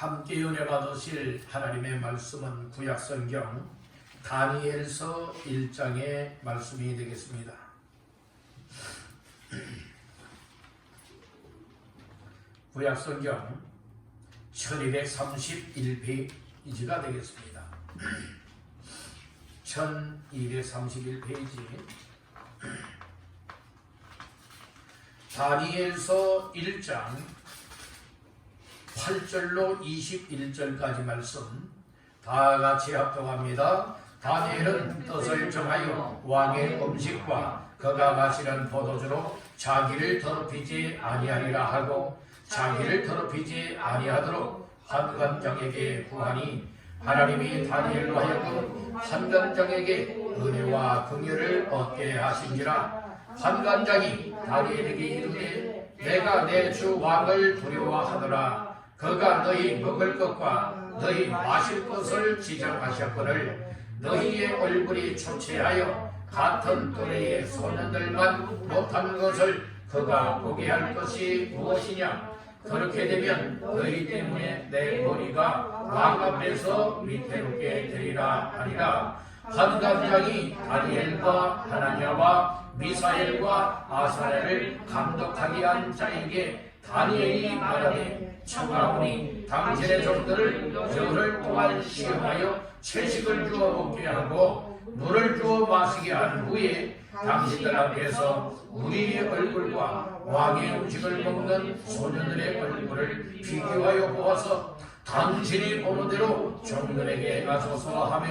함께 은혜 받으실 하나님의 말씀은 구약성경 다니엘서 1장의 말씀이 되겠습니다. 구약성경 1231페이지가 되겠습니다. 1231페이지 다니엘서 1장 8절로 21절까지 말씀 다 같이 합독합니다. 다니엘은 뜻을 정하여 왕의 음식과 그가 마시는 포도주로 자기를 더럽히지 아니하리라 하고 자기를 더럽히지 아니하도록 환관장에게 구하니 하나님이 다니엘로 하여금 환관장에게 은혜와 긍휼을 얻게 하신지라. 환관장이 다니엘에게 이르되 내가 내 주 왕을 두려워하노라. 그가 너희 먹을 것과 너희 마실 것을 지정하셨거늘 너희의 얼굴이 초췌하여 같은 또래의 소년들만 못한 것을 그가 보게 할 것이 무엇이냐. 그렇게 되면 너희 때문에 내 머리가 왕 앞에서 위태롭게 되리라 하니라. 환관장이 다니엘과 하나냐와 미사엘과 아사랴를 감독하게 한 자에게 다니엘이 말하되 청하오니 당신의 종들을 열흘 동안 시험하여 채식을 주어 먹게 하고 물을 주어 마시게 한 후에 당신들 앞에서 우리의 얼굴과 왕의 음식을 먹는 소년들의 얼굴을 비교하여 보아서 당신이 보는 대로 종들에게 가소서 하며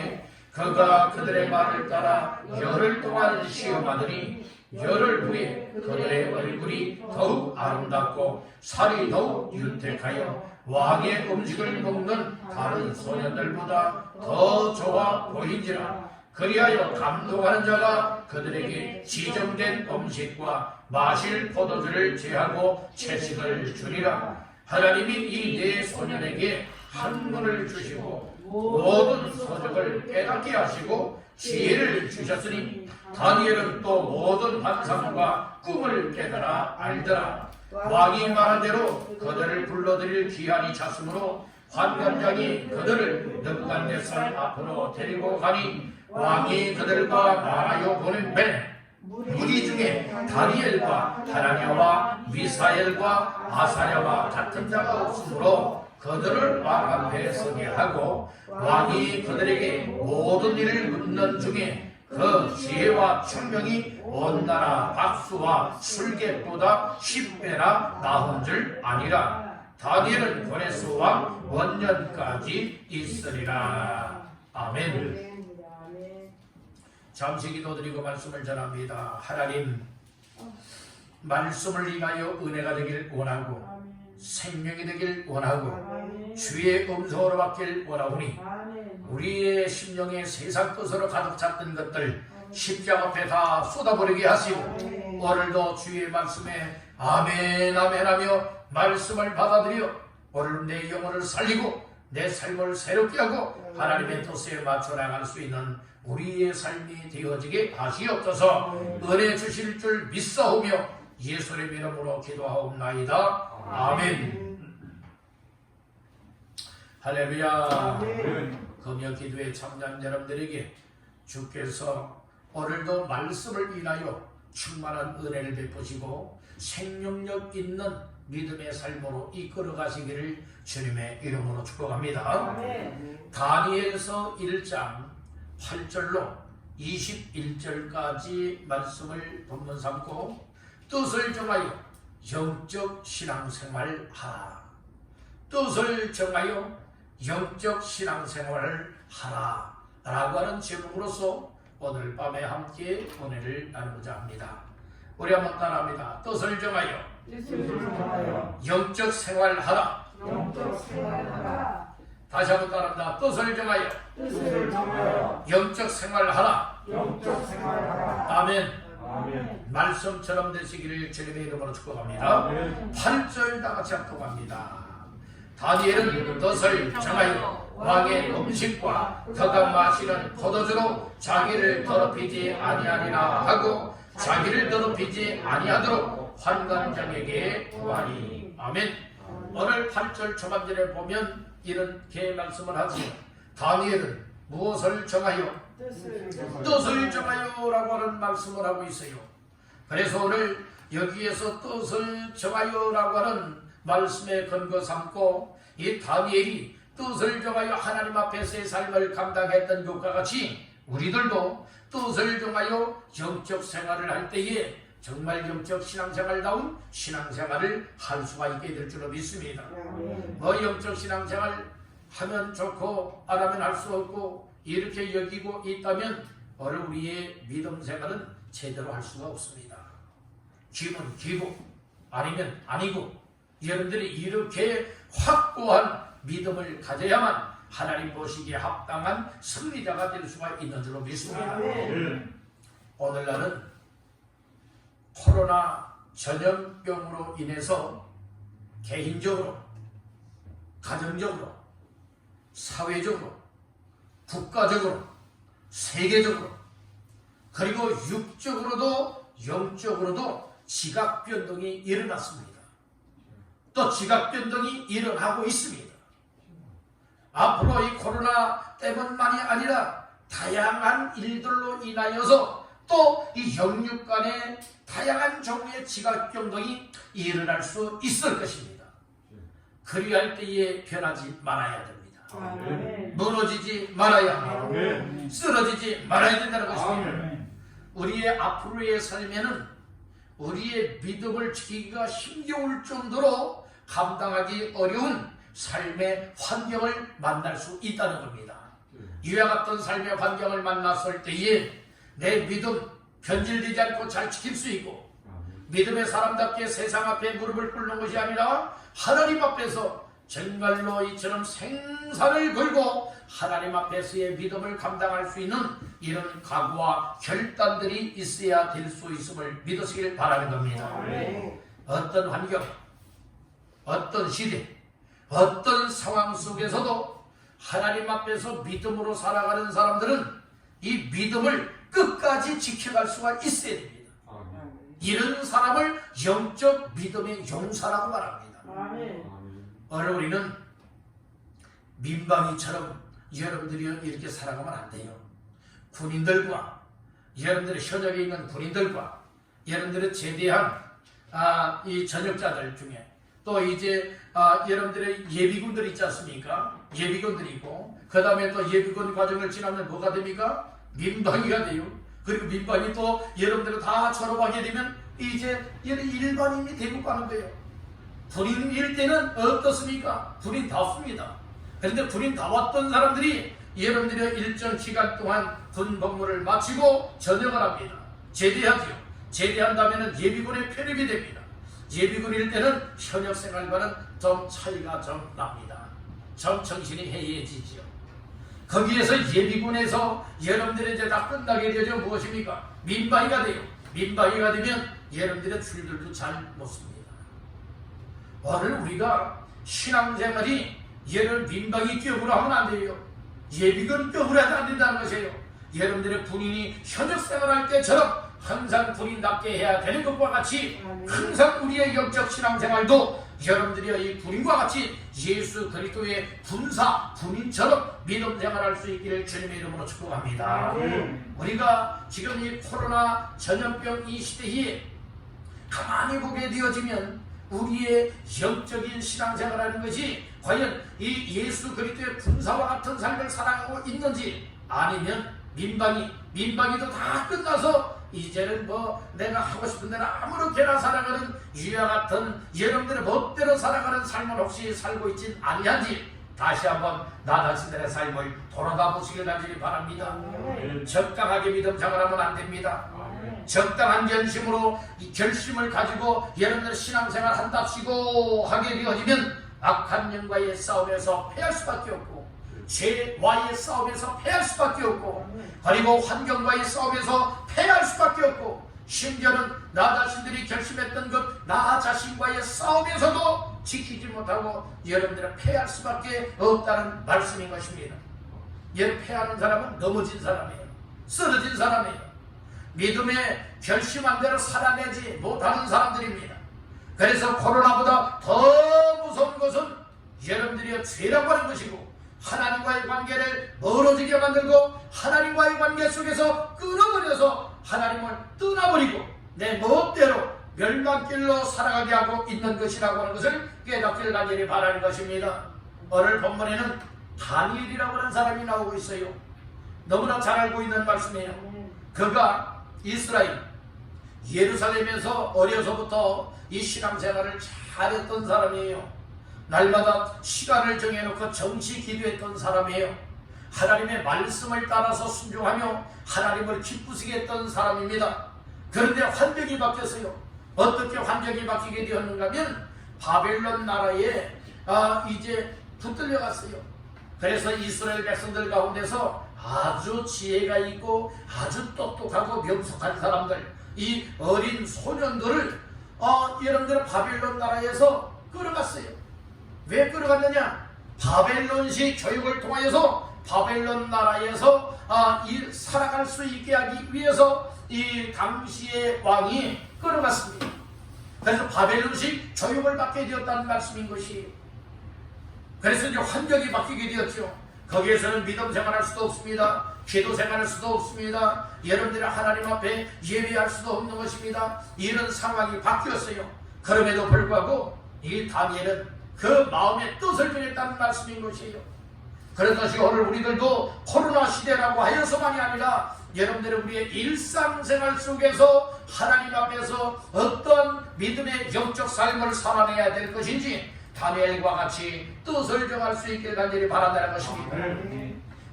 그가 그들의 말을 따라 열흘 동안 시험하더니 열흘 후에 그들의 얼굴이 더욱 아름답고 살이 더욱 윤택하여 왕의 음식을 먹는 다른 소년들보다 더 좋아 보인지라. 그리하여 감독하는 자가 그들에게 지정된 음식과 마실 포도주를 제하고 채식을 주리라. 하나님이 이 네 소년에게 학문을 주시고 모든 서적을 깨닫게 하시고 지혜를 주셨으니 다니엘은 또 모든 환상과 꿈을 깨달아 알더라. 왕이 말한 대로 그들을 불러들일 기한이 찼으므로 환관장이 그들을 느부갓네살 앞으로 데리고 가니 왕이 그들과 말하여 보낸매 무리 중에 다니엘과 하나냐와 미사엘과 아사랴와 같은 자가 없으므로 그들을 왕 앞에 서게 하고 왕이 그들에게 모든 일을 묻는 중에 그 지혜와 총명이 온 나라 박수와 술객보다 10배나 나은 줄 아니라. 다니엘은 고레스 왕 원년까지 있으리라. 아멘. 잠시 기도드리고 말씀을 전합니다. 하나님, 말씀을 인하여 은혜가 되길 원하고 생명이 되길 원하고 주의 음성으로 받길 원하오니 우리의 심령에 세상 것으로 가득 찼던 것들 십자가 앞에 다 쏟아버리게 하시고 오늘도 주의 말씀에 아멘 아멘 하며 말씀을 받아들여 오늘 내 영혼을 살리고 내 삶을 새롭게 하고 하나님의 뜻에 맞춰 나갈 수 있는 우리의 삶이 되어지게 하시옵소서. 은혜 주실 줄 믿사오며 예수의 이름으로 기도하옵나이다. 아멘. 할렐루야. 금요 기도에 참여한 여러분들에게 주께서 오늘도 말씀을 인하여 충만한 은혜를 베푸시고 생명력 있는 믿음의 삶으로 이끌어 가시기를 주님의 이름으로 축복합니다. 다니엘서 1장 8절로 21절까지 말씀을 본문 삼고 뜻을 정하여 영적 신앙생활을 하라. 뜻을 정하여 영적 신앙생활을 하라 라고 하는 제목으로서 오늘 밤에 함께 은혜를 나누고자 합니다. 우리 한번 따라합니다. 뜻을 정하여 영적 생활하라. 다시 한번 따라합니다. 뜻을 정하여 영적 생활하라. 아멘. 말씀처럼 되시기를 주님의 이름으로 축복합니다. 8절 다 같이 합독합니다. 다니엘은 뜻을 정하여 왕의 음식과 그가 마시는 포도주로 자기를 더럽히지 아니하리라 하고 자기를 더럽히지 아니하도록 환관장에게 구하니. 아멘. 오늘 8절 초반절에 보면 이렇게 말씀을 하지요. 다니엘은 무엇을 정하여? 뜻을 정하여라고 하는 말씀을 하고 있어요. 그래서 오늘 여기에서 뜻을 정하여라고 하는 말씀에 근거 삼고 이 다니엘이 뜻을 정하여 하나님 앞에서의 삶을 감당했던 것과 같이 우리들도 뜻을 정하여 영적 생활을 할 때에 정말 영적 신앙생활다운 신앙생활을 할 수가 있게 될 줄로 믿습니다. 뭐 영적 신앙생활 하면 좋고 안 하면 할 수 없고 이렇게 여기고 있다면 오늘 우리의 믿음 생활은 제대로 할 수가 없습니다. 기분 기고 아니면 아니고 여러분들이 이렇게 확고한 믿음을 가져야만 하나님 보시기에 합당한 승리자가 될 수가 있는 줄로 믿습니다. 오늘날은 코로나 전염병으로 인해서 개인적으로, 가정적으로, 사회적으로, 국가적으로, 세계적으로, 그리고 육적으로도 영적으로도 지각 변동이 일어났습니다. 또 지각 변동이 일어나고 있습니다. 앞으로 이 코로나 때문만이 아니라 다양한 일들로 인하여서 또 이 영육 간의 다양한 종류의 지각 변동이 일어날 수 있을 것입니다. 그리할 때에 변하지 말아야 됩니다. 무너지지 말아야 합니다. 쓰러지지 말아야 된다는 것입니다. 우리의 앞으로의 삶에는 우리의 믿음을 지키기가 힘겨울 정도로 감당하기 어려운 삶의 환경을 만날 수 있다는 겁니다. 이와 같은 삶의 환경을 만났을 때에 내 믿음 변질되지 않고 잘 지킬 수 있고 믿음의 사람답게 세상 앞에 무릎을 꿇는 것이 아니라 하나님 앞에서 정말로 이처럼 생사를 걸고 하나님 앞에서의 믿음을 감당할 수 있는 이런 각오와 결단들이 있어야 될 수 있음을 믿으시길 바라는 겁니다. 어떤 환경, 어떤 시대, 어떤 상황 속에서도 하나님 앞에서 믿음으로 살아가는 사람들은 이 믿음을 끝까지 지켜갈 수가 있어야 됩니다. 이런 사람을 영적 믿음의 용사라고 말합니다. 오늘 우리는 민방위처럼 여러분들이 이렇게 살아가면 안 돼요. 군인들과 여러분들의 현역에 있는 군인들과 여러분들의 제대한 이 전역자들 중에 또 이제 여러분들의 예비군들 있지 않습니까? 예비군들이 있고 그 다음에 또 예비군 과정을 지나면 뭐가 됩니까? 민방위가 돼요. 그리고 민방위 또 여러분들이 다 졸업하게 되면 이제 일반인이 되고 가는 거예요. 군인일 때는 어떻습니까? 군인답습니다. 그런데 군인다웠던 사람들이 여러분들의 일정 기간 동안 군 복무를 마치고 전역을 합니다. 제대하죠. 제대한 다음에는 예비군에 편입이 됩니다. 예비군일 때는 현역 생활과는 좀 차이가 좀 납니다. 좀 정신이 해이해지죠. 거기에서 예비군에서 여러분들이 이제 다 끝나게 되죠. 무엇입니까? 민방위가 돼요. 민방위가 되면 여러분들의 출들도 잘 못 씁니다. 오늘 우리가 신앙생활이 얘를 민방위격으로 하면 안 돼요. 예비군격으로 해도 안 된다는 것이에요. 여러분들의 군인이 현역 생활할 때처럼 항상 군인답게 해야 되는 것과 같이 항상 우리의 영적 신앙생활도 여러분들이 이 군인과 같이 예수 그리스도의 군사, 군인처럼 믿음 생활할 수 있기를 주님의 이름으로 축복합니다. 우리가 지금 이 코로나 전염병 이 시대에 가만히 보게 되어지면 우리의 영적인 신앙생활하는 것이 과연 이 예수 그리스도의 군사와 같은 삶을 살아가고 있는지 아니면 민방위도 다 끝나서 이제는 뭐 내가 하고 싶은 대로 아무렇게나 살아가는 이와 같은 여러분들의 멋대로 살아가는 삶을 혹시 살고 있진 아니한지 다시 한번 나 자신들의 삶을 돌아다 보시길 간절히 바랍니다. 적당하게 믿음 생활하면 안 됩니다. 적당한 연심으로 이 결심을 가지고 여러분들 신앙생활 한답시고 하게 되어지면 악한 영과의 싸움에서 패할 수밖에 없고 죄와의 싸움에서 패할 수밖에 없고 그리고 환경과의 싸움에서 패할 수밖에 없고 심지어는 나 자신들이 결심했던 것 나 자신과의 싸움에서도 지키지 못하고 여러분들은 패할 수밖에 없다는 말씀인 것입니다. 여러분 패하는 사람은 넘어진 사람이에요. 쓰러진 사람이에요. 믿음의 결심한 대로 살아내지 못하는 사람들입니다. 그래서 코로나보다 더 무서운 것은 여러분들이 오히려 죄라고 하는 것이고 하나님과의 관계를 멀어지게 만들고 하나님과의 관계 속에서 끊어버려서 하나님을 떠나버리고 내 멋대로 멸망길로 살아가게 하고 있는 것이라고 하는 것을 깨닫기를 간절히 바라는 것입니다. 오늘 본문에는 다니엘이라고 하는 사람이 나오고 있어요. 너무나 잘 알고 있는 말씀이에요. 그가 이스라엘 예루살렘에서 어려서부터 이 신앙생활을 잘했던 사람이에요. 날마다 시간을 정해놓고 정시 기도했던 사람이에요. 하나님의 말씀을 따라서 순종하며 하나님을 기쁘시게 했던 사람입니다. 그런데 환경이 바뀌었어요. 어떻게 환경이 바뀌게 되었는가 하면 바벨론 나라에 이제 붙들려 갔어요. 그래서 이스라엘 백성들 가운데서 아주 지혜가 있고 아주 똑똑하고 명석한 사람들, 이 어린 소년들을 여러분들은 바벨론 나라에서 끌어갔어요. 왜 끌어갔느냐? 바벨론식 교육을 통하여서 바벨론 나라에서 살아갈 수 있게 하기 위해서 이 당시의 왕이 끌어갔습니다. 그래서 바벨론식 교육을 받게 되었다는 말씀인 것이, 그래서 이제 환경이 바뀌게 되었죠. 거기에서는 믿음 생활할 수도 없습니다. 기도 생활할 수도 없습니다. 여러분들이 하나님 앞에 예배할 수도 없는 것입니다. 이런 상황이 바뀌었어요. 그럼에도 불구하고 이 다니엘은 그 마음의 뜻을 전했다는 말씀인 것이에요. 그렇듯이 오늘 우리들도 코로나 시대라고 하여서만이 아니라 여러분들은 우리의 일상생활 속에서 하나님 앞에서 어떤 믿음의 영적 삶을 살아내야 될 것인지 다니엘과 같이 뜻을 정할 수 있길 간절히 바란다는 것입니다.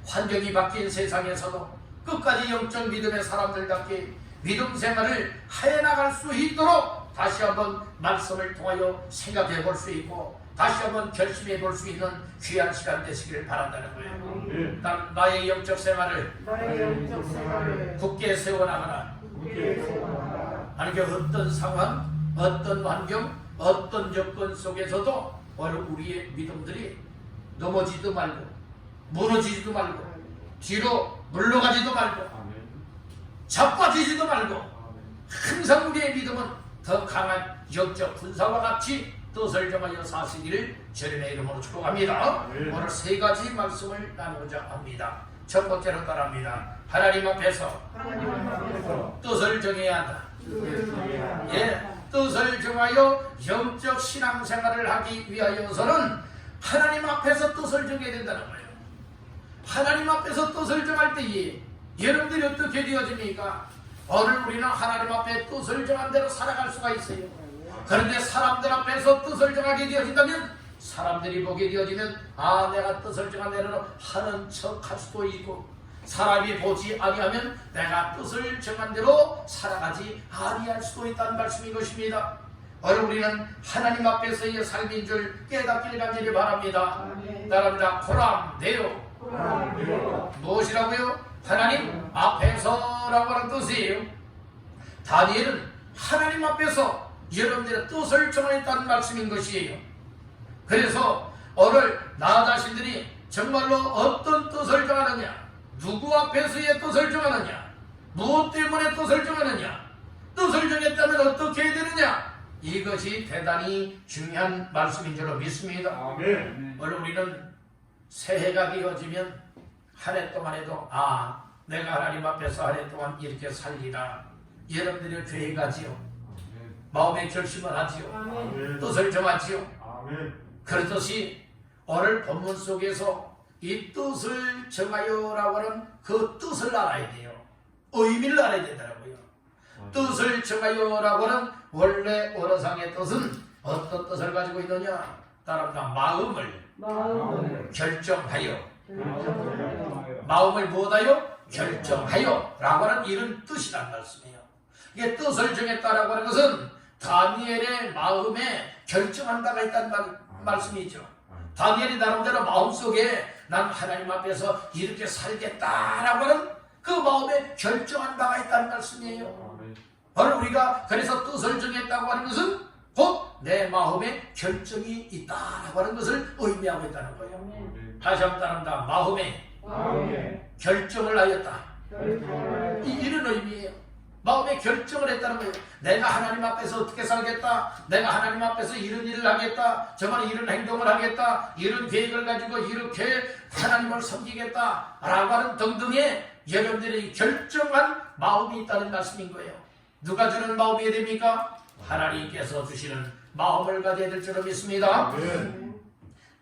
환경이 바뀐 세상에서도 끝까지 영적 믿음의 사람들답게 믿음 생활을 해나갈 수 있도록 다시 한번 말씀을 통하여 생각해 볼 수 있고 다시 한번 결심해 볼 수 있는 귀한 시간 되시기를 바란다는 거예요. 나의 영적 생활을 굳게 세워나가라. 아니 어떤 상황, 어떤 환경, 어떤 조건 속에서도 오늘 우리의 믿음들이 넘어지지도 말고 무너지지도 말고 뒤로 물러가지도 말고 자빠지지도 말고 항상 우리의 믿음은 더 강한 영적 군사와 같이 뜻을 정하여 사시기를 주님의 이름으로 축복합니다. 오늘 세 가지 말씀을 나누고자 합니다. 첫 번째로 따라합니다. 하나님 앞에서 뜻을 정해야 한다. 뜻을 정하여 영적 신앙생활을 하기 위하여서는 하나님 앞에서 뜻을 정해야 된다는 거예요. 하나님 앞에서 뜻을 정할 때에 여러분들이 어떻게 되어집니까? 오늘 우리는 하나님 앞에 뜻을 정한 대로 살아갈 수가 있어요. 그런데 사람들 앞에서 뜻을 정하게 되어진다면 사람들이 보게 되어지면 내가 뜻을 정한 대로 하는 척 할 수도 있고 사람이 보지 아니하면 내가 뜻을 정한 대로 살아가지 아니할 수도 있다는 말씀인 것입니다. 오늘 우리는 하나님 앞에서의 삶인 줄 깨닫기를 간절히 바랍니다. 따라합니다. 코람네요. 무엇이라고요? 하나님 앞에서라고 하는 뜻이에요. 다니엘은 하나님 앞에서 여러분들의 뜻을 정했다는 말씀인 것이에요. 그래서 오늘 나 자신들이 정말로 어떤 뜻을 정하느냐, 누구 앞에서의 뜻을 정하느냐, 무엇 때문에 뜻을 정하느냐, 뜻을 정했다면 어떻게 해야 되느냐, 이것이 대단히 중요한 말씀인 줄로 믿습니다. 오늘 우리는 새해가 되어지면 한 해 동안에도 내가 하나님 앞에서 한 해 동안 이렇게 살리라, 여러분들이 계획하지요. 마음의 결심을 하지요. 뜻을 정하지요. 그렇듯이 오늘 본문 속에서 이 뜻을 정하여라고 하는 그 뜻을 알아야 돼요. 의미를 알아야 된다고요. 뜻을 정하여라고 하는 원래 원어상의 뜻은 어떤 뜻을 가지고 있느냐? 따라합니다. 마음을 결정하여. 마음을 무엇하여? 결정하여 라고 하는 이런 뜻이란 말씀이에요. 이게 뜻을 정했다라고 하는 것은 다니엘의 마음에 결정한 바가 있다는 말씀이죠. 다니엘이 나름대로 마음속에 난 하나님 앞에서 이렇게 살겠다라고 하는 그 마음에 결정한 바가 있다는 말씀이에요. 오늘 우리가 그래서 뜻을 정했다고 하는 것은 곧 내 마음에 결정이 있다라고 하는 것을 의미하고 있다는 거예요. 다시 한번 따릅니다. 마음에 결정을 하였다. 이런 의미예요. 마음에 결정을 했다는 거예요. 내가 하나님 앞에서 어떻게 살겠다, 내가 하나님 앞에서 이런 일을 하겠다, 저만의 이런 행동을 하겠다, 이런 계획을 가지고 이렇게 하나님을 섬기겠다 라고 하는 등등의 여러분들의 결정한 마음이 있다는 말씀인 거예요. 누가 주는 마음이 됩니까? 하나님께서 주시는 마음을 가져야 될 줄로 믿습니다.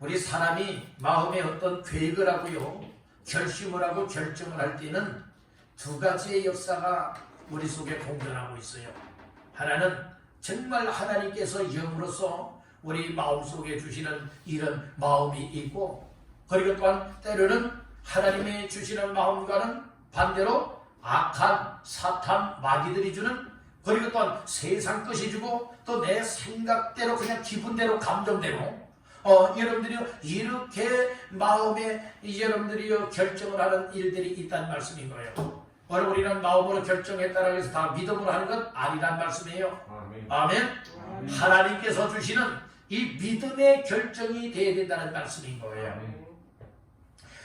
우리 사람이 마음에 어떤 계획을 하고요, 결심을 하고 결정을 할 때는 두 가지의 역사가 우리 속에 공존하고 있어요. 하나는 정말 하나님께서 영으로서 우리 마음속에 주시는 이런 마음이 있고, 그리고 또한 때로는 하나님이 주시는 마음과는 반대로 악한 사탄 마귀들이 주는, 그리고 또한 세상 것이 주고 또 내 생각대로 그냥 기분대로 감정대로 여러분들이 이렇게 마음에 여러분들이 결정을 하는 일들이 있다는 말씀인 거예요. 우리는 마음으로 결정했다라고 해서 다 믿음으로 하는 건 아니란 말씀이에요. 아멘. 아멘. 하나님께서 주시는 이 믿음의 결정이 되어야 된다는 말씀인 거예요. 아멘.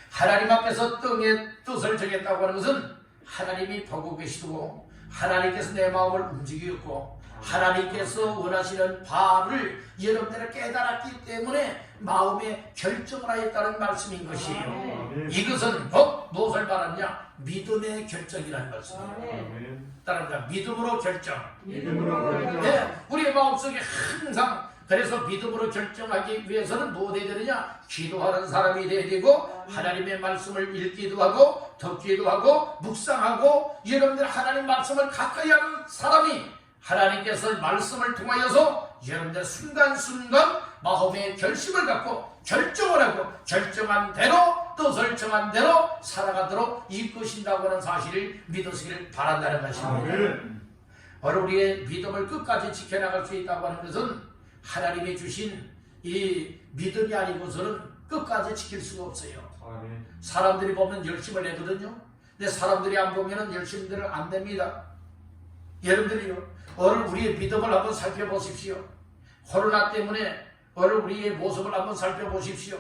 하나님 앞에서 땅의 뜻을 정했다고 하는 것은 하나님이 보고 계시고 하나님께서 내 마음을 움직이고 하나님께서 원하시는 바를 여러분들이 깨달았기 때문에 마음에 결정을 하였다는 말씀인 것이에요. 이것은 곧 무엇을 말하느냐? 믿음의 결정이라는 말씀이에요. 따라합니다. 믿음으로 결정. 네, 우리의 마음속에 항상 그래서 믿음으로 결정하기 위해서는 뭐 해야 되느냐? 기도하는 사람이 되어야 되고 하나님의 말씀을 읽기도 하고 듣기도 하고 묵상하고 여러분들 하나님 말씀을 가까이 하는 사람이 하나님께서 말씀을 통하여서 여러분들 순간순간 마음의 결심을 갖고 결정을 하고 결정한 대로 뜻을 정한 대로 살아가도록 이끄신다고 하는 사실을 믿으시길 바란다는 것입니다. 바로 우리의 믿음을 끝까지 지켜나갈 수 있다고 하는 것은 하나님이 주신 이 믿음이 아니고서는 끝까지 지킬 수가 없어요. 사람들이 보면 열심을 내거든요. 근데 사람들이 안 보면 열심들은 안 됩니다. 여러분들이요, 오늘 우리의 믿음을 한번 살펴보십시오. 코로나 때문에 오늘 우리의 모습을 한번 살펴보십시오.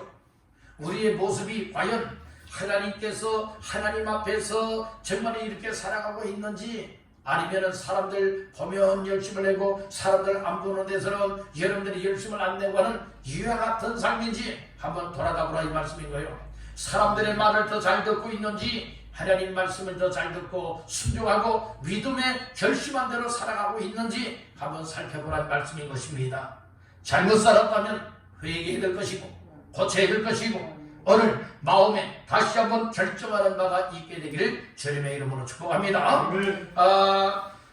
우리의 모습이 과연 하나님께서 하나님 앞에서 정말 이렇게 살아가고 있는지, 아니면 사람들 보면 열심을 내고 사람들 안 보는 데서는 여러분들이 열심을 안 내고 하는 이와 같은 삶인지 한번 돌아다보라 이 말씀인 거예요. 사람들의 말을 더 잘 듣고 있는지 하나님 말씀을 더 잘 듣고 순종하고 믿음에 결심한 대로 살아가고 있는지 한번 살펴보라는 말씀인 것입니다. 잘못 살았다면 회개해야 될 것이고 고쳐야 될 것이고 오늘 마음에 다시 한번 결정하는 바가 있게 되기를 주님의 이름으로 축복합니다.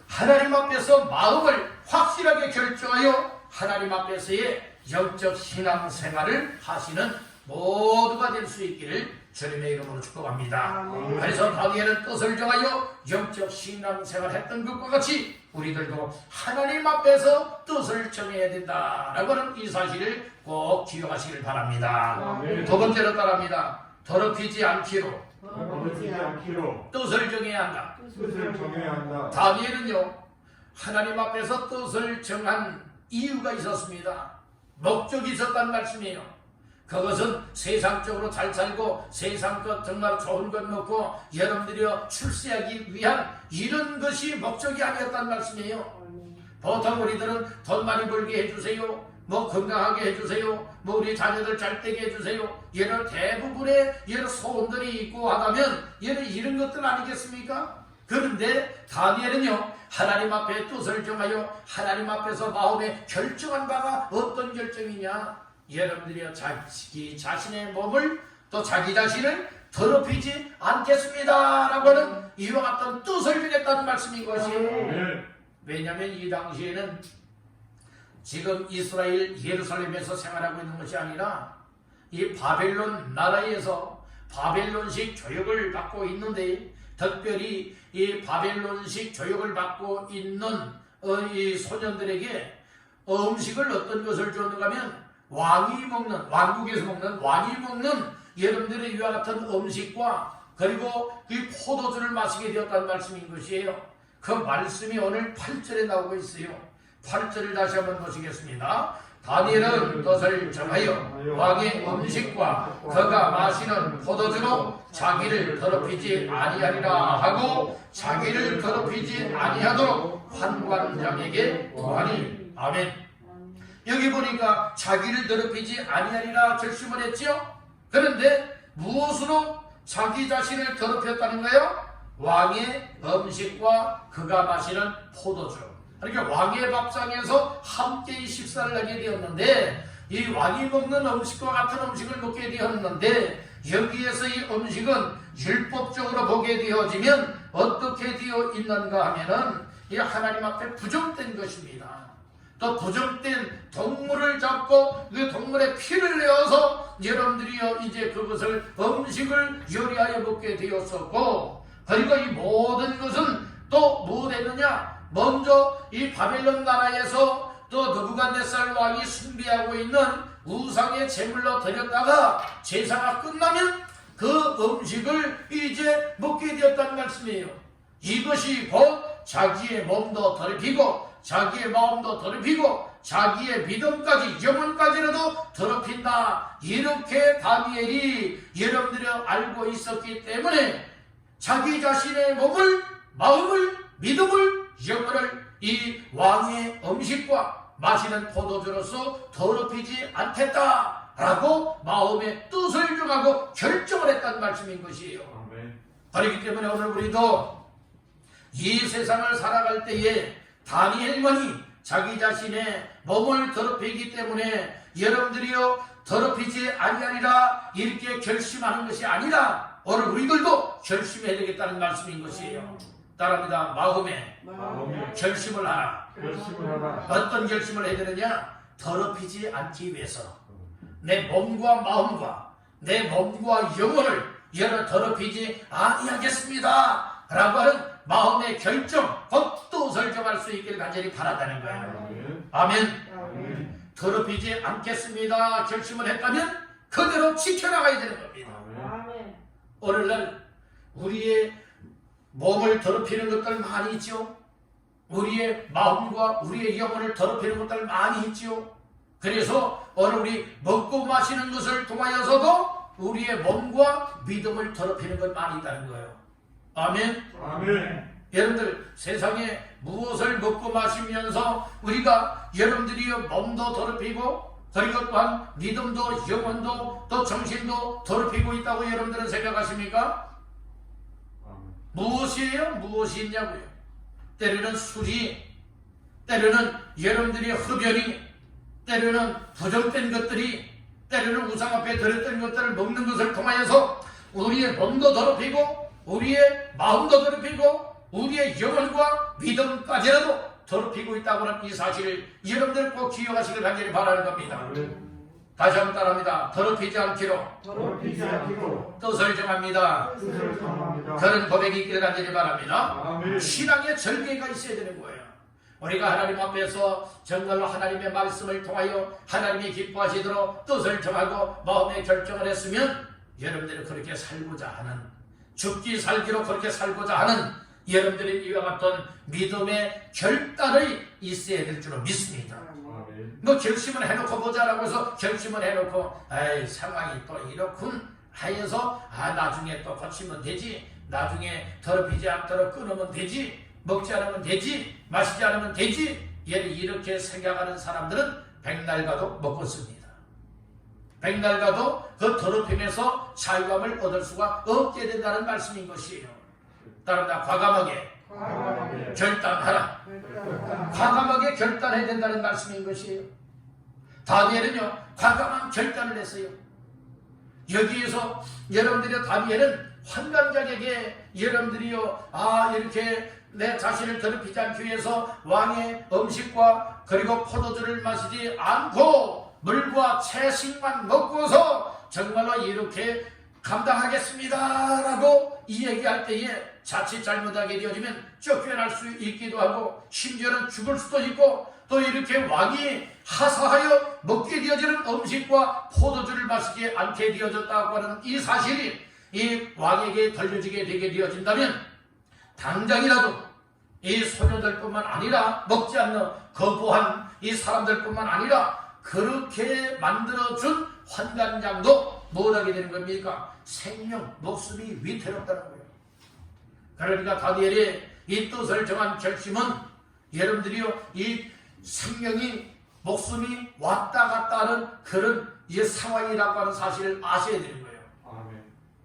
하나님 앞에서 마음을 확실하게 결정하여 하나님 앞에서의 영적 신앙생활을 하시는 모두가 될 수 있기를 주님의 이름으로 축복합니다. 그래서 다니엘은 뜻을 정하여 영적 신앙생활 했던 것과 같이 우리들도 하나님 앞에서 뜻을 정해야 된다라고 하는 이 사실을 꼭 기억하시길 바랍니다. 두 번째로 따라합니다. 더럽히지 않기로 뜻을 정해야 한다. 다니엘은요, 하나님 앞에서 뜻을 정한 이유가 있었습니다. 목적이 있었단 말씀이에요. 그것은 세상적으로 잘 살고 세상 것 정말 좋은 것 먹고 여러분들이 출세하기 위한 이런 것이 목적이 아니었단 말씀이에요. 보통 우리들은 돈 많이 벌게 해주세요, 뭐 건강하게 해주세요, 뭐 우리 자녀들 잘 되게 해주세요, 이런 대부분의 이런 소원들이 있고 하다면 이런 것들 아니겠습니까? 그런데 다니엘은요, 하나님 앞에 뜻을 정하여 하나님 앞에서 마음에 결정한 바가 어떤 결정이냐? 여러분들이 자기 자신의 몸을 또 자기 자신을 더럽히지 않겠습니다 라고 하는 이와 같은 뜻을 정했다는 말씀인 것이에요. 왜냐하면 이 당시에는 지금 이스라엘 예루살렘에서 생활하고 있는 것이 아니라 이 바벨론 나라에서 바벨론식 교육을 받고 있는데, 특별히 이 바벨론식 교육을 받고 있는 이 소년들에게 음식을 어떤 것을 줬는가 하면 왕이 먹는, 왕국에서 먹는, 왕이 먹는 여러분들의 이와 같은 음식과 그리고 그 포도주를 마시게 되었다는 말씀인 것이에요. 그 말씀이 오늘 8절에 나오고 있어요. 8절을 다시 한번 보시겠습니다. 다니엘은 덫을 정하여 왕의 음식과 그가 마시는 포도주로 자기를 더럽히지 아니하리라 하고 자기를 더럽히지 아니하도록 환관장에게 구하니. 아멘. 여기 보니까 자기를 더럽히지 아니하리라 결심을 했죠. 그런데 무엇으로 자기 자신을 더럽혔다는 거예요? 왕의 음식과 그가 마시는 포도주. 그러니까 왕의 밥상에서 함께 식사를 하게 되었는데 이 왕이 먹는 음식과 같은 음식을 먹게 되었는데 여기에서 이 음식은 율법적으로 보게 되어지면 어떻게 되어 있는가 하면은 이 하나님 앞에 부정된 것입니다. 또 부정된 동물을 잡고 그 동물의 피를 내어서 여러분들이요 이제 그것을 음식을 요리하여 먹게 되었었고, 그리고 이 모든 것은 또 무엇했느냐? 먼저 이 바벨론 나라에서 또 느부갓네살 왕이 숭배하고 있는 우상의 제물로 드렸다가 제사가 끝나면 그 음식을 이제 먹게 되었다는 말씀이에요. 이것이 곧 자기의 몸도 더럽히고 자기의 마음도 더럽히고 자기의 믿음까지 영혼까지라도 더럽힌다. 이렇게 다니엘이 여러분들이 알고 있었기 때문에 자기 자신의 몸을, 마음을, 믿음을, 영혼을 이 왕의 음식과 마시는 포도주로서 더럽히지 않겠다라고 마음의 뜻을 정하고 결정을 했다는 말씀인 것이에요. 그렇기 때문에 오늘 우리도 이 세상을 살아갈 때에 다니엘만이 자기 자신의 몸을 더럽히기 때문에 여러분들이요 더럽히지 아니하리라 이렇게 결심하는 것이 아니라 오늘 우리들도 결심해야 되겠다는 말씀인 것이에요. 따라합니다. 마음에 결심을 하라. 어떤 결심을 해야 되느냐? 더럽히지 않기 위해서 내 몸과 마음과 내 몸과 영혼을 여러 더럽히지 아니하겠습니다 라고 하는 마음의 결정, 곧 뜻을 정할 수 있기를 간절히 바란다는 거예요. 아멘. 더럽히지 않겠습니다 결심을 했다면 그대로 지켜나가야 되는 겁니다. 오늘날 우리의 몸을 더럽히는 것들 많이 있죠. 우리의 마음과 우리의 영혼을 더럽히는 것들 많이 있죠. 그래서 오늘 우리 먹고 마시는 것을 통하여서도 우리의 몸과 믿음을 더럽히는 것 많이 있다는 거예요. 아멘. 아멘. 여러분들 세상에 무엇을 먹고 마시면서 우리가 여러분들이 몸도 더럽히고 그리고 또한 믿음도 영혼도 또 정신도 더럽히고 있다고 여러분들은 생각하십니까? 무엇이에요? 무엇이 있냐고요? 때로는 술이, 때로는 여러분들의 흡연이, 때로는 부정된 것들이, 때로는 우상 앞에 드렸던 것들을 먹는 것을 통하여서 우리의 몸도 더럽히고 우리의 마음도 더럽히고 우리의 영혼과 믿음까지라도 더럽히고 있다고 하는 이 사실을 여러분들 꼭 기억하시길 간절히 바라는 겁니다. 다시 한번 따라합니다. 더럽히지 않기로 뜻을 정합니다. 그런 고백이 있기를 간절히 바랍니다. 신앙의 절개가 있어야 되는 거예요. 우리가 하나님 앞에서 정말로 하나님의 말씀을 통하여 하나님이 기뻐하시도록 뜻을 정하고 마음의 결정을 했으면 여러분들이 그렇게 살고자 하는, 죽기 살기로 그렇게 살고자 하는 여러분들이 이와 같은 믿음의 결단이 있어야 될 줄로 믿습니다. 뭐 결심을 해놓고 보자라고 해서 결심을 해놓고 에이 상황이 또 이렇군 하여서 나중에 또 고치면 되지, 나중에 더럽히지 않도록 끊으면 되지, 먹지 않으면 되지, 마시지 않으면 되지, 이렇게 생각하는 사람들은 백날 가도 못 끊습니다. 백날 가도 그 더럽힘에서 자유함을 얻을 수가 없게 된다는 말씀인 것이에요. 따릅니다. 과감하게 결단하라. 과감하게 결단해야 된다는 말씀인 것이에요. 다니엘은요 과감한 결단을 했어요. 여기에서 여러분들이 다니엘은 환관장에게 여러분들이요 이렇게 내 자신을 더럽히지 않기 위해서 왕의 음식과 그리고 포도주를 마시지 않고 물과 채식만 먹고서 정말로 이렇게 감당하겠습니다 라고 이야기할 때에 자칫 잘못하게 되어지면 쫓겨날 수 있기도 하고 심지어는 죽을 수도 있고 또 이렇게 왕이 하사하여 먹게 되어지는 음식과 포도주를 마시지 않게 되어졌다고 하는 이 사실이 이 왕에게 들려지게 되게 되어진다면 당장이라도 이 소녀들뿐만 아니라 먹지 않는 거부한 이 사람들뿐만 아니라 그렇게 만들어준 환관장도 못하게 되는 겁니까? 생명, 목숨이 위태롭다는 거예요. 그러니까 다니엘의 이 뜻을 정한 결심은 여러분들이요, 이 생명이, 목숨이 왔다 갔다 하는 그런 이 상황이라고 하는 사실을 아셔야 되는 거예요.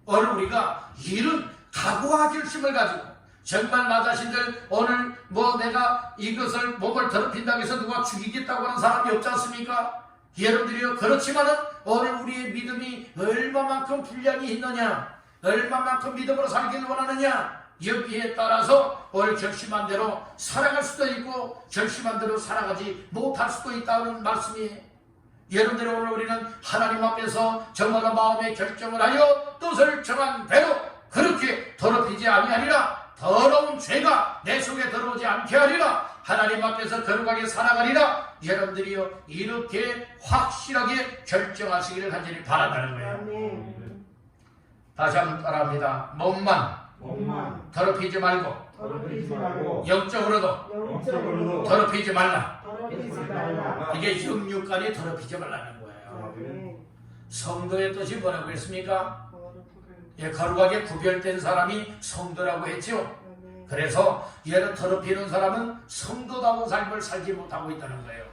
오늘 우리가 이런 각오와 결심을 가지고 정말 나 자신들 오늘 내가 이것을 몸을 더럽힌다고 해서 누가 죽이겠다고 하는 사람이 없지 않습니까? 여러분들이요, 그렇지만은 오늘 우리의 믿음이 얼마만큼 분량이 있느냐, 얼마만큼 믿음으로 살기를 원하느냐, 여기에 따라서 오늘 결심한 대로 살아갈 수도 있고 결심한 대로 살아가지 못할 수도 있다는 말씀이에요. 여러분들, 오늘 우리는 하나님 앞에서 정말로 마음의 결정을 하여 뜻을 정한 대로 그렇게 더럽히지 아니하리라, 더러운 죄가 내 속에 들어오지 않게 하리라, 하나님 앞에서 거룩하게 살아가리라, 여러분들이요, 이렇게 확실하게 결정하시기를 간절히 바란다는 거예요. 다시 한번 따라합니다. 몸만 더럽히지 말고 영적으로도 더럽히지 말라. 이게 영육간에 더럽히지 말라는 거예요. 성도의 뜻이 뭐라고 했습니까? 거룩하게 구별된 사람이 성도라고 했죠. 그래서 얘를 더럽히는 사람은 성도다운 삶을 살지 못하고 있다는 거예요.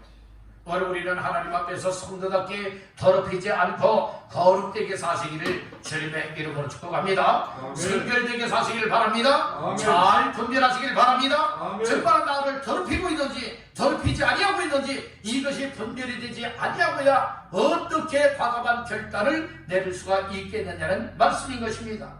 오늘 우리는 하나님 앞에서 성도답게 더럽히지 않고 거룩되게 사시기를 주님의 이름으로 축복합니다. 성결되게 사시기를 바랍니다. 아멘. 잘 분별하시길 바랍니다. 아멘. 정말 나를 더럽히고 있는지 더럽히지 아니하고 있는지 이것이 분별이 되지 아니하고야 어떻게 과감한 결단을 내릴 수가 있겠느냐는 말씀인 것입니다.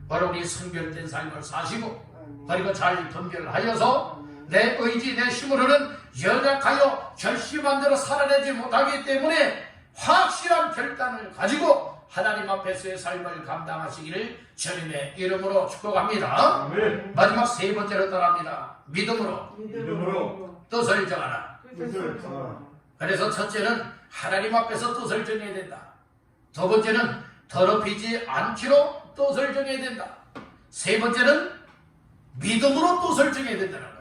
바로 우리 성결된 삶을 사시고 그리고 잘 분별하여서 내 의지, 내 힘으로는 연약하여 결심한 대로 살아내지 못하기 때문에 확실한 결단을 가지고 하나님 앞에서의 삶을 감당하시기를 주님의 이름으로 축복합니다. 아멘. 마지막 세 번째로 따라합니다. 믿음으로 뜻을 정하라. 그래서 첫째는 하나님 앞에서 뜻을 정해야 된다. 두 번째는 더럽히지 않기로 뜻을 정해야 된다. 세 번째는 믿음으로 뜻을 정해야 된다는 거예요.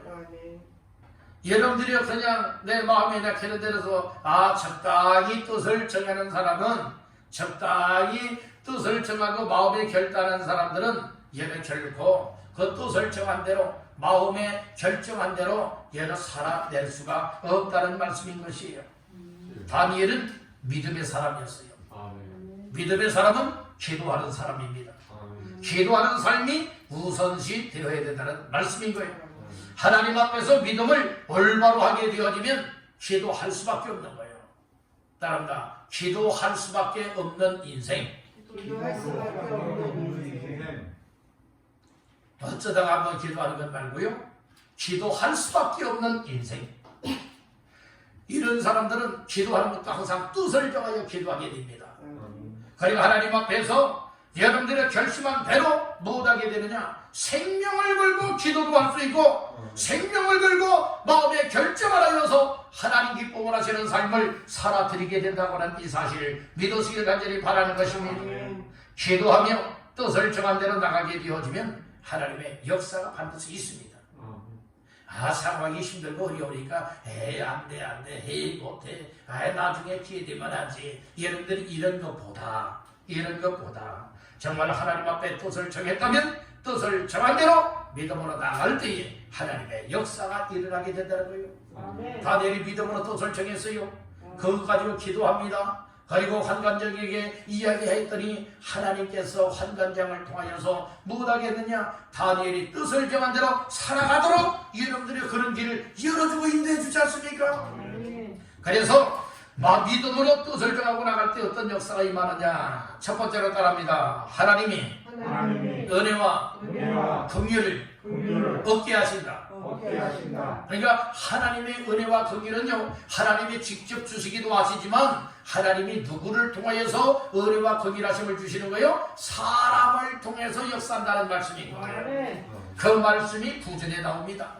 여러분들이 그냥 내 마음에 낙하는 대로서 적당히 뜻을 정하는 사람은, 적당히 뜻을 정하고 마음에 결단한 사람들은 얘는 결코 그 뜻을 정한 대로, 마음에 결정한 대로 얘는 살아낼 수가 없다는 말씀인 것이에요. 다니엘은 믿음의 사람이었어요. 믿음의 사람은 기도하는 사람입니다. 기도하는 삶이 우선시 되어야 된다는 말씀인 거예요. 하나님 앞에서 믿음을 올바로 하게 되어지면 기도할 수밖에 없는 거예요. 따라합니다. 기도할 수밖에 없는 인생. 어쩌다가 한번 기도하는 것 말고요, 기도할 수밖에 없는 인생. 이런 사람들은 기도하는 것도 항상 뜻을 정하여 기도하게 됩니다. 그리고 하나님 앞에서 여러분들의 결심한 대로 못하게 되느냐, 생명을 걸고 기도도 할 수 있고 생명을 걸고 마음의 결정을 하여서 하나님 기쁨을 하시는 삶을 살아드리게 된다고 하는 이 사실을 믿으시길 간절히 바라는 것입니다. 기도하며 뜻을 정한 대로 나가게 되어지면 하나님의 역사가 반드시 있습니다. 상황이 힘들고 어려우니까 안돼 못해, 나중에 기회 되면 하지, 여러분들이 이런 것보다 정말 하나님 앞에 뜻을 정했다면 뜻을 정한 대로 믿음으로 나갈 때에 하나님의 역사가 일어나게 된다는 거예요. 다니엘이 믿음으로 뜻을 정했어요. 그것 가지고 기도합니다. 그리고 환관장에게 이야기했더니 하나님께서 환관장을 통하여서 무엇하겠느냐, 다니엘이 뜻을 정한 대로 살아가도록 여러분들이 그런 길을 열어주고 인도해 주지 않습니까? 그래서 믿음으로 뜻을 정하고 나갈 때 어떤 역사가 임하느냐, 첫 번째로 따라합니다. 하나님이 은혜와 긍휼을 얻게 하신다. 그러니까 하나님의 은혜와 긍휼은요, 하나님이 직접 주시기도 하시지만 하나님이 누구를 통하여서 은혜와 긍휼하심을 주시는 거예요? 사람을 통해서 역사한다는 말씀인 거예요. 그 말씀이 9절에 나옵니다.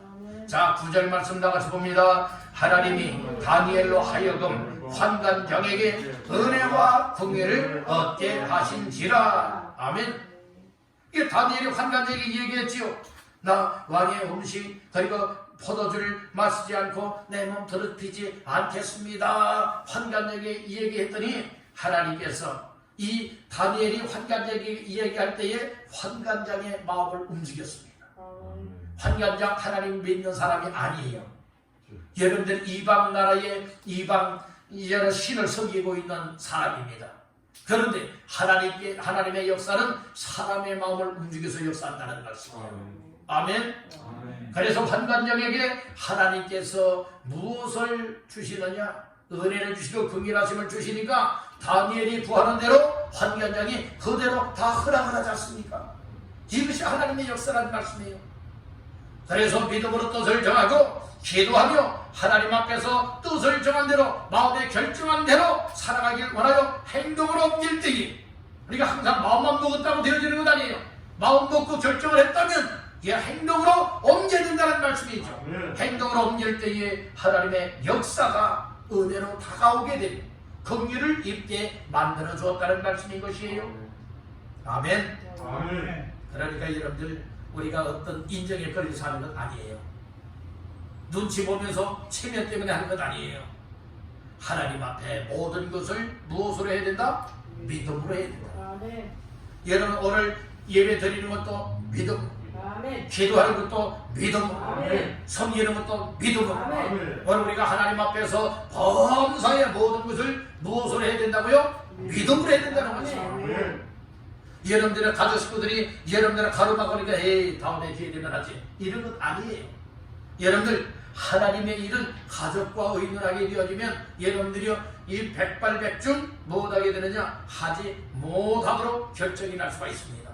자, 9절 말씀 나가서 봅니다. 하나님이 다니엘로 하여금 환관장에게 은혜와 긍휼을 얻게 하신지라. 아멘. 이게 다니엘이 환관장에게 얘기했지요. 나 왕의 음식 그리고 포도주를 마시지 않고 내 몸 더럽히지 않겠습니다. 환관에게 이야기했더니 하나님께서 이 다니엘이 환관장에게 이야기할 때에 환관장의 마음을 움직였습니다. 환관장 하나님 믿는 사람이 아니에요. 여러분들 이방 나라의 이방 여러 신을 섬기고 있는 사람입니다. 그런데 하나님의 역사는 사람의 마음을 움직여서 역사한다는 말씀이에요. 아멘. 그래서 환관장에게 하나님께서 무엇을 주시느냐? 은혜를 주시고 긍휼하심을 주시니까 다니엘이 구하는 대로 환관장이 그대로 다 허락을 하지 않습니까? 이것이 하나님의 역사라는 말씀이에요. 그래서 믿음으로 뜻을 정하고 기도하며 하나님 앞에서 뜻을 정한 대로 마음에 결정한 대로 살아가길 원하여 행동으로 옮길 때에 우리가 항상 마음만 먹었다고 되어지는 것 아니에요. 마음 먹고 결정을 했다면 이 행동으로 옮겨야 된다는 말씀이죠. 행동으로 옮길 때에 하나님의 역사가 은혜로 다가오게 되고 긍휼을 입게 만들어 주었다는 말씀인 것이에요. 아멘. 그러니까 여러분들 우리가 어떤 인정에 걸려서 하는 것 아니에요. 눈치 보면서 체면 때문에 하는 것 아니에요. 하나님 앞에 모든 것을 무엇으로 해야 된다? 믿음으로 해야 된다. 여러분 오늘 예배 드리는 것도 믿음, 기도하는 것도 믿음, 섬기는 것도 믿음. 오늘 우리가 하나님 앞에서 범사의 모든 것을 무엇으로 해야 된다고요? 믿음으로 해야 된다는 것이에요. 여러분들의 가족 식구들이 여러분들의 가로막으니까 에이 다음에 기회 되면 하지 이런 것 아니에요. 여러분들 하나님의 일은 가족과 의논하게 되어지면 여러분들이 이 백발백중 못하게 되느냐? 하지 못함으로 결정이 날 수가 있습니다.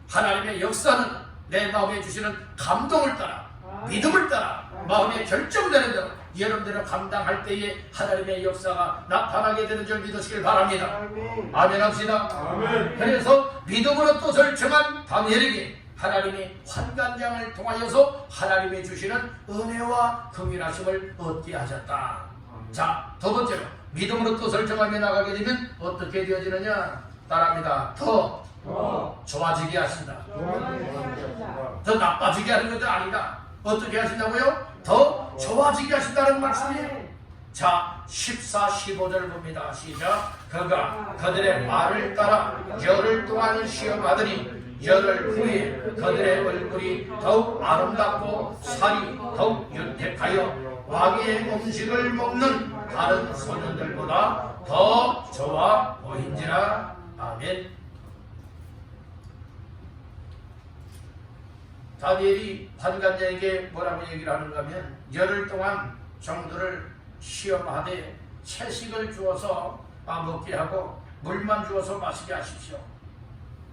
하나님의 역사는 내 마음에 주시는 감동을 따라 믿음을 따라 마음에 결정되는 대로 여러분들을 감당할 때에 하나님의 역사가 나타나게 되는 줄 믿으시길 바랍니다. 아멘 합시다. 그래서 믿음으로 뜻을 정한 다니엘에게 하나님이 환관장을 통하여서 하나님이 주시는 은혜와 긍휼하심을 얻게 하셨다. 자, 두 번째로 믿음으로 뜻을 정하며 나가게 되면 어떻게 되어지느냐? 따라합니다. 더 좋아지게 하신다. 더 나빠지게 하는 것도 아니다. 어떻게 하신다고요? 더 좋아지게 하신다는 말씀이에요. 자, 14, 15절 봅니다. 시작. 그가 그들의 말을 따라 열흘 동안 시험하더니 열흘 후에 그들의 얼굴이 더욱 아름답고 살이 더욱 윤택하여 왕의 음식을 먹는 다른 소년들보다 더 좋아 보인지라. 아멘. 다니엘이 환관장에게 뭐라고 얘기를 하는가 하면 열흘 동안 정도를 시험하되 채식을 주어서 먹게 하고 물만 주어서 마시게 하십시오.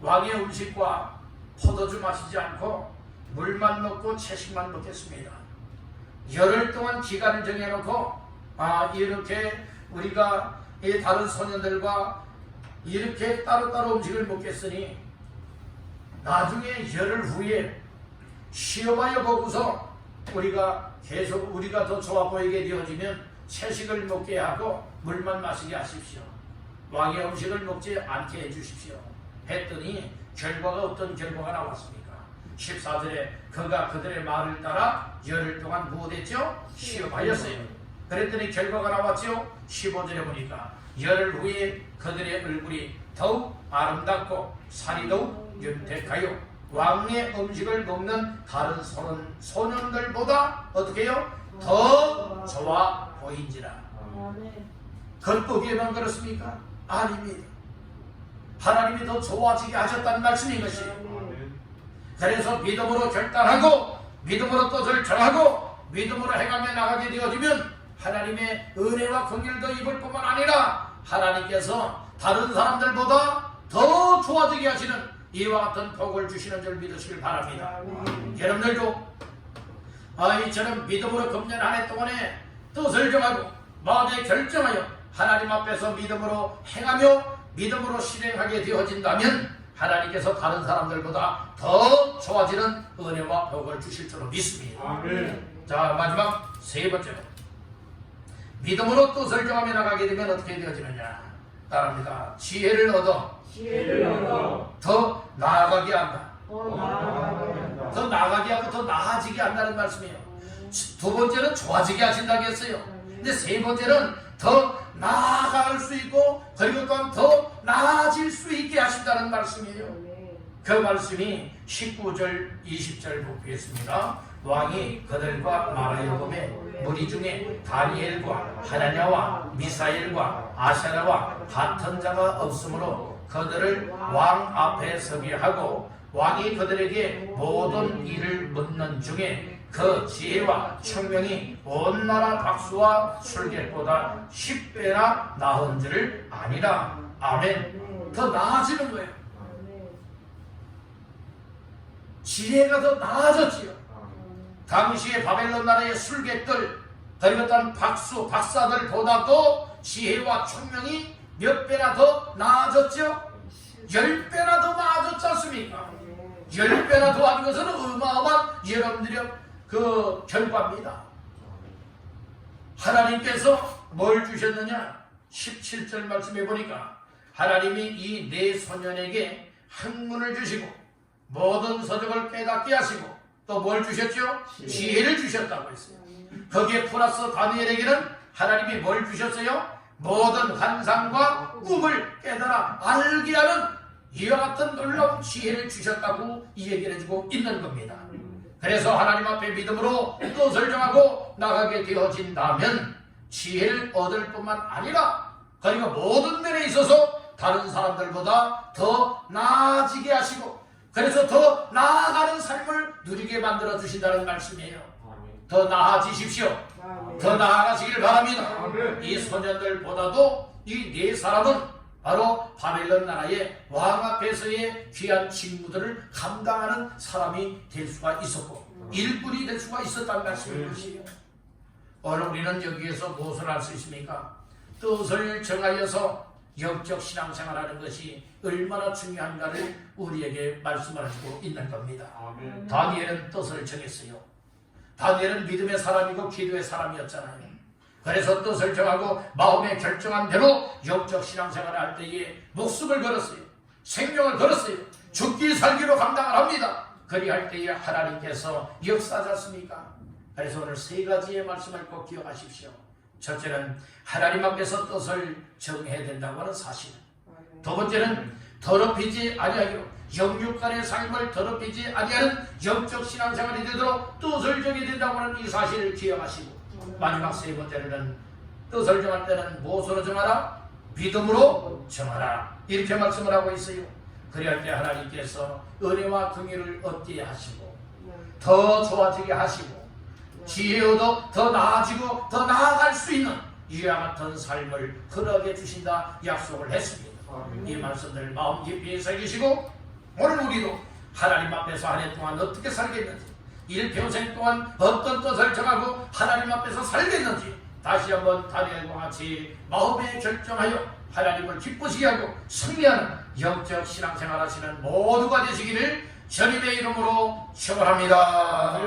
왕의 음식과 포도주 마시지 않고 물만 먹고 채식만 먹겠습니다. 열흘 동안 기간을 정해놓고 이렇게 우리가 이 다른 소년들과 이렇게 따로따로 음식을 먹겠으니 나중에 열흘 후에 시험하여 보고서 우리가 계속 우리가 더 좋아 보이게 되어지면 채식을 먹게 하고 물만 마시게 하십시오. 왕의 음식을 먹지 않게 해주십시오. 했더니 결과가 어떤 결과가 나왔습니까? 14절에 그가 그들의 말을 따라 열흘 동안 무엇했죠? 시험하였어요. 그랬더니 결과가 나왔죠? 15절에 보니까 열흘 후에 그들의 얼굴이 더욱 아름답고 살이 더욱 윤택하여 왕의 음식을 먹는 다른 소년들보다 어떻게 해요? 더 좋아 보인지라. 겉보기에만 그렇습니까? 아닙니다. 하나님이 더 좋아지게 하셨다는 말씀인 것이에요. 그래서 믿음으로 결단하고 믿음으로 뜻을 정하고 믿음으로 행하며 나가게 되어지면 하나님의 은혜와 긍휼도 입을 뿐만 아니라 하나님께서 다른 사람들보다 더 좋아지게 하시는 이와 같은 복을 주시는 줄 믿으시길 바랍니다. 여러분들도 이처럼 믿음으로 금년 한 해 동안에 뜻을 정하고 마음에 결정하여 하나님 앞에서 믿음으로 행하며 믿음으로 실행하게 되어진다면 하나님께서 다른 사람들보다 더 좋아지는 은혜와 복을 주실 줄로 믿습니다. 아멘. 자, 마지막 세 번째로 믿음으로 뜻을 정하며 나가게 되면 어떻게 되어지느냐? 따라합니다. 지혜를 얻어 더 나아가게 한다. 더 나아가게 하고 더 나아지게 한다는 말씀이에요. 두 번째는 좋아지게 하신다고 했어요. 근데 세 번째는 더 나아갈 수 있고 그리고 또한 더 나아질 수 있게 하신다는 말씀이에요. 그 말씀이 19절 20절 보겠습니다. 왕이 그들과 말하여보매 무리 중에 다니엘과 하나냐와 미사엘과 아샤라와 같은 자가 없으므로 그들을 왕 앞에 서게 하고 왕이 그들에게 모든 일을 묻는 중에 그 지혜와 총명이 온 나라 박수와 술객보다 10배나 나은 줄을 아니라. 아멘. 더 나아지는 거예요. 지혜가 더 나아졌지요. 당시에 바벨론 나라의 술객들 그리고 박사들보다도 지혜와 총명이 몇 배나 더 나아졌죠? 10배나 더 나아졌지 않습니까? 10배나 더 하는 것은 어마어마한 여러분들의 그 결과입니다. 하나님께서 뭘 주셨느냐? 17절 말씀해 보니까 하나님이 이 네 소년에게 학문을 주시고 모든 서적을 깨닫게 하시고 또 뭘 주셨죠? 지혜를 주셨다고 했어요. 거기에 플러스 다니엘에게는 하나님이 뭘 주셨어요? 모든 환상과 꿈을 깨달아 알게 하는 이와 같은 놀라운 지혜를 주셨다고 이 얘기를 해주고 있는 겁니다. 그래서 하나님 앞에 믿음으로 뜻을 정하고 나가게 되어진다면 지혜를 얻을 뿐만 아니라 그리고 모든 면에 있어서 다른 사람들보다 더 나아지게 하시고 그래서 더 나아가는 삶을 누리게 만들어 주신다는 말씀이에요. 더 나아지십시오. 더 나아가시길 바랍니다. 이 소년들보다도 이 네 사람은 바로 바벨론 나라의 왕 앞에서의 귀한 직무들을 감당하는 사람이 될 수가 있었고 일꾼이 될 수가 있었다는 말씀인 것이에요. 오늘 우리는 여기에서 무엇을 할 수 있습니까? 뜻을 정하여서 영적 신앙생활하는 것이 얼마나 중요한가를 우리에게 말씀을 해주고 있는 겁니다. 다니엘은 뜻을 정했어요. 다니엘은 믿음의 사람이고 기도의 사람이었잖아요. 그래서 뜻을 정하고 마음에 결정한 대로 영적 신앙생활을 할 때에 목숨을 걸었어요. 생명을 걸었어요. 죽기 살기로 감당을 합니다. 그리할 때에 하나님께서 역사하지 않습니까? 그래서 오늘 세 가지의 말씀을 꼭 기억하십시오. 첫째는 하나님 앞에서 뜻을 정해야 된다고 하는 사실. 두 번째는 더럽히지 아니하기로 영육간의 삶을 더럽히지 아니하는 영적 신앙생활이 되도록 뜻을 정해야 된다고 하는 이 사실을 기억하시고 마지막 세 번째는 뜻을 정할 때는 무엇으로 정하라? 믿음으로 정하라. 이렇게 말씀을 하고 있어요. 그리할 때 하나님께서 은혜와 긍휼을 얻게 하시고 더 좋아지게 하시고 지혜도 더 나아지고 더 나아갈 수 있는 이와 같은 삶을 허락해 주신다 약속을 했습니다. 이 말씀들 마음 깊이 새기시고 오늘 우리도 하나님 앞에서 한 해 동안 어떻게 살겠는지 일평생 동안 어떤 뜻을 정하고 하나님 앞에서 살겠는지 다시 한번 다니엘과 같이 마음에 결정하여 하나님을 기쁘시게 하고 승리하는 영적 신앙생활 하시는 모두가 되시기를 주님의 이름으로 축원합니다.